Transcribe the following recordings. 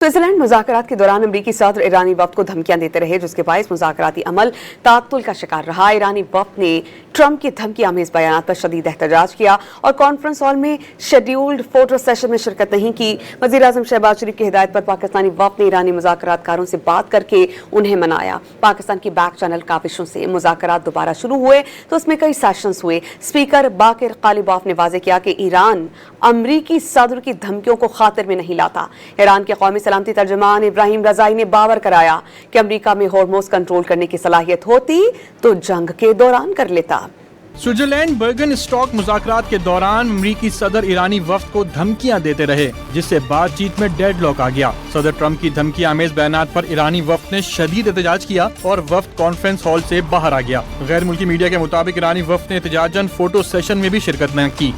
Switzerland मुज़ाकरात के दौरान अमरीकी सदर ईरानी वफ्द को धमकियां देते रहे, जिसके बायस मुज़ाकराती अमल ताअत्तुल का शिकार रहा। ईरानी वफ्द ने ट्रंप की धमकी आमेज बयान पर शदीद एहतजाज किया और कॉन्फ्रेंस हॉल में शेड्यूल्ड फोटो सेशन में शिरकत नहीं की। वज़ीर आज़म शहबाज शरीफ की हिदायत पर पाकिस्तानी वफ्द ने ईरानी मुज़ाकरातकारों से बात करके उन्हें मनाया। पाकिस्तान की बैक चैनल काविशों से मुज़ाकरात दोबारा शुरू हुए तो उसमें कई सेशंस हुए। स्पीकर बाकिर कालिबाफ ने वाज़ेह किया कि ईरान अमरीकी सदर की धमकियों को खातिर में नहीं लाता। ईरान के कौमी सलामती तर्जुमान इब्राहिम रज़ाई ने बावर कराया कि अमेरिका में हॉर्मोज़ कंट्रोल करने की सलाहियत होती तो जंग के दौरान कर लेता। स्विट्जरलैंड बर्गन स्टॉक मुज़ाकरात के दौरान अमरीकी सदर ईरानी वफ्द को धमकियां देते रहे, जिससे बातचीत में डेडलॉक आ गया। सदर ट्रंप की धमकी आमेज बयानात पर ईरानी वफ्द ने शदीद एहतजाज किया और वफ्द कॉन्फ्रेंस हॉल से बाहर आ गया। गैर मुल्की मीडिया के मुताबिक ईरानी वफ्द ने एहतजाजन फोटो सेशन में भी शिरकत न की।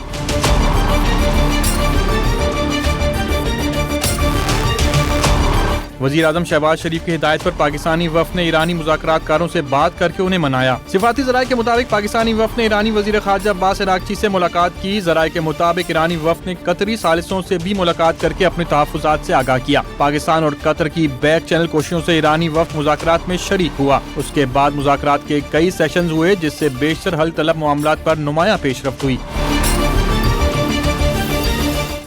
वज़ीर आज़म शहबाज शरीफ की हिदायत पर पाकिस्तानी वफ्द ने ईरानी मुज़ाकरातकारों से बात करके उन्हें मनाया। सिफाती ज़राए के मुताबिक पाकिस्तानी वफ्द ने ईरानी वज़ीर ख़ारजा अब्बास अराग़ची से मुलाकात की। ज़राए के मुताबिक ईरानी वफ्द ने कतरी सालिसों से भी मुलाकात करके अपने तहफ़्फ़ुज़ात से आगाह किया। पाकिस्तान और कतर की बैक चैनल कोशिशों से ईरानी वफ्द मुज़ाकरात में शरीक हुआ। उसके बाद मुज़ाकरात के कई सेशन हुए, जिससे बेशतर हल तलब मामलात पर नुमायां पेशरफ्त हुई।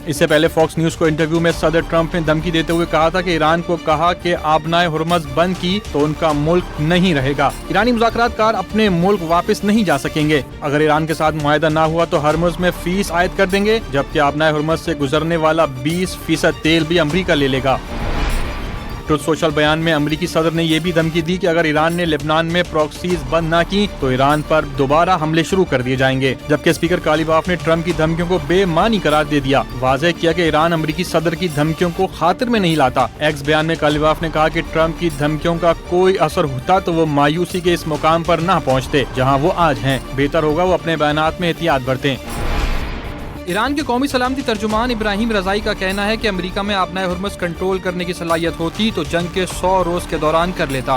इससे पहले फॉक्स न्यूज को इंटरव्यू में सदर ट्रंप ने धमकी देते हुए कहा था कि ईरान को कहा कि आबनाए हुर्मज़ बंद की तो उनका मुल्क नहीं रहेगा। ईरानी मुज़ाकरातकार अपने मुल्क वापस नहीं जा सकेंगे। अगर ईरान के साथ मुआहदा ना हुआ तो हर्मुज़ में फीस आयद कर देंगे, जबकि आबनाए हुर्मज़ से गुजरने वाला 20% तेल भी अमरीका ले लेगा। ट्रुथ सोशल बयान में अमरीकी सदर ने यह भी धमकी दी कि अगर ईरान ने लेबनान में प्रॉक्सीज बंद ना की तो ईरान पर दोबारा हमले शुरू कर दिए जाएंगे। जबकि स्पीकर कालिबाफ ने ट्रंप की धमकियों को बेमानी करार दे दिया। वाज़ेह किया कि ईरान अमरीकी सदर की धमकियों को खातिर में नहीं लाता। एक्स बयान में कालिबाफ ने कहा कि ट्रंप की धमकियों का कोई असर होता तो वो मायूसी के इस मुकाम पर ना पहुँचते जहाँ वो आज हैं। बेहतर होगा वो अपने बयानात में एहतियात बरतें। ईरान के कौमी सलामती तर्जुमान इब्राहिम रज़ाई का कहना है कि अमेरिका में आबनाए हुर्मज़ कंट्रोल करने की सलाहियत होती तो जंग के 100 रोज के दौरान कर लेता।